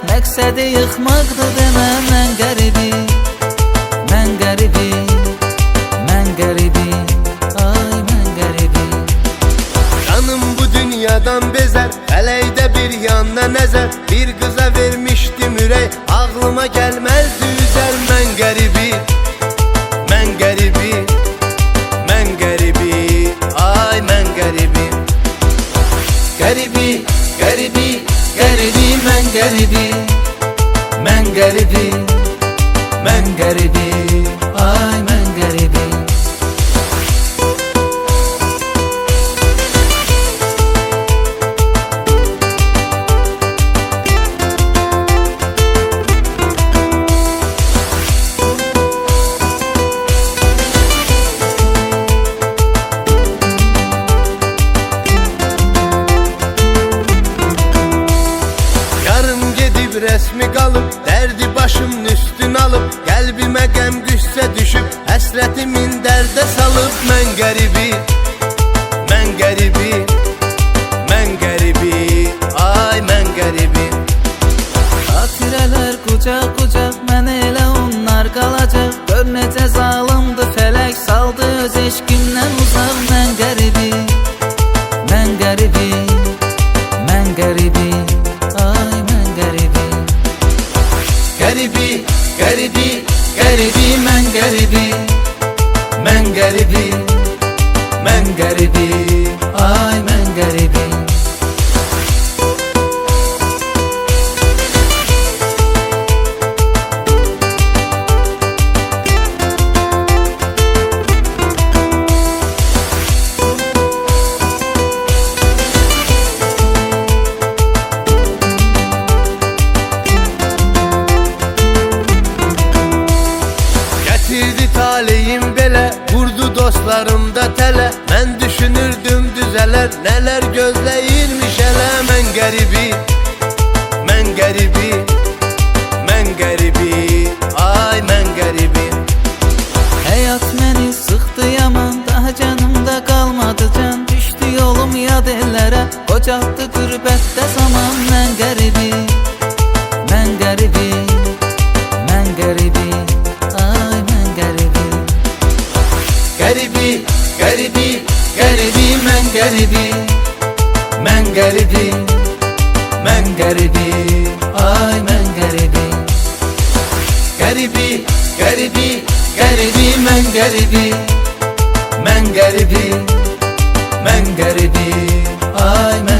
məqsədi yıxmaqdır demə. Mən qəribi, mən qəribi, mən qəribi, ay mən qəribi. Canım bu dünyadan bezer, fələkdə bir yanına nəzər. Bir qıza vermişdim ürək, ağlıma gəlməzdi üzər. Mən qəribi, mən qəribi, mən qəribi, ay mən qəribi. Qəribi, qəribi, qəribi, mən qəribi, mən qəribi, mən qəribi, ay mən qəribi. Resmi qalıb, dərdi başımın üstün alıb. Qəlbimə qəm qüssə düşüb, həsrətimin dərdə salıb. Mən qəribi, mən qəribi, mən qəribi, ay mən qəribi. Xatirələr qucaq qucaq, mən elə onlar qalacaq. Gör necə zalımdı fələk, saldı öz eşqimdən uzaq. Mən qəribi, mən qəribi, mən qəribi, ay mən qəribi. Qəribi, qəribi, qəribi, mən qəribi, mən qəribi, mən qəribi, ay mən qəribi. Getirdi taleyim belə, vurdu dostlarımda tələ. Mən düşünürdüm düzələr, nələr gözləyirmiş elə. Mən qəribi, mən qəribi, mən qəribi, ay mən qəribi. Həyat məni sıxdı yaman, daha canımda qalmadı can. Düşdü yolum yad ellərə, qocaqdı qürbətdə zaman. Mən qəribi, mən qəribi, mən qəribi, ay mən qəribi. Qəribi, qəribi, qəribi, mən qəribi, mən qəribi, mən qəribi, ay mən qəribi. Qəribi, qəribi, qəribi, mən qəribi, mən qəribi, mən qəribi, ay mən qəribi.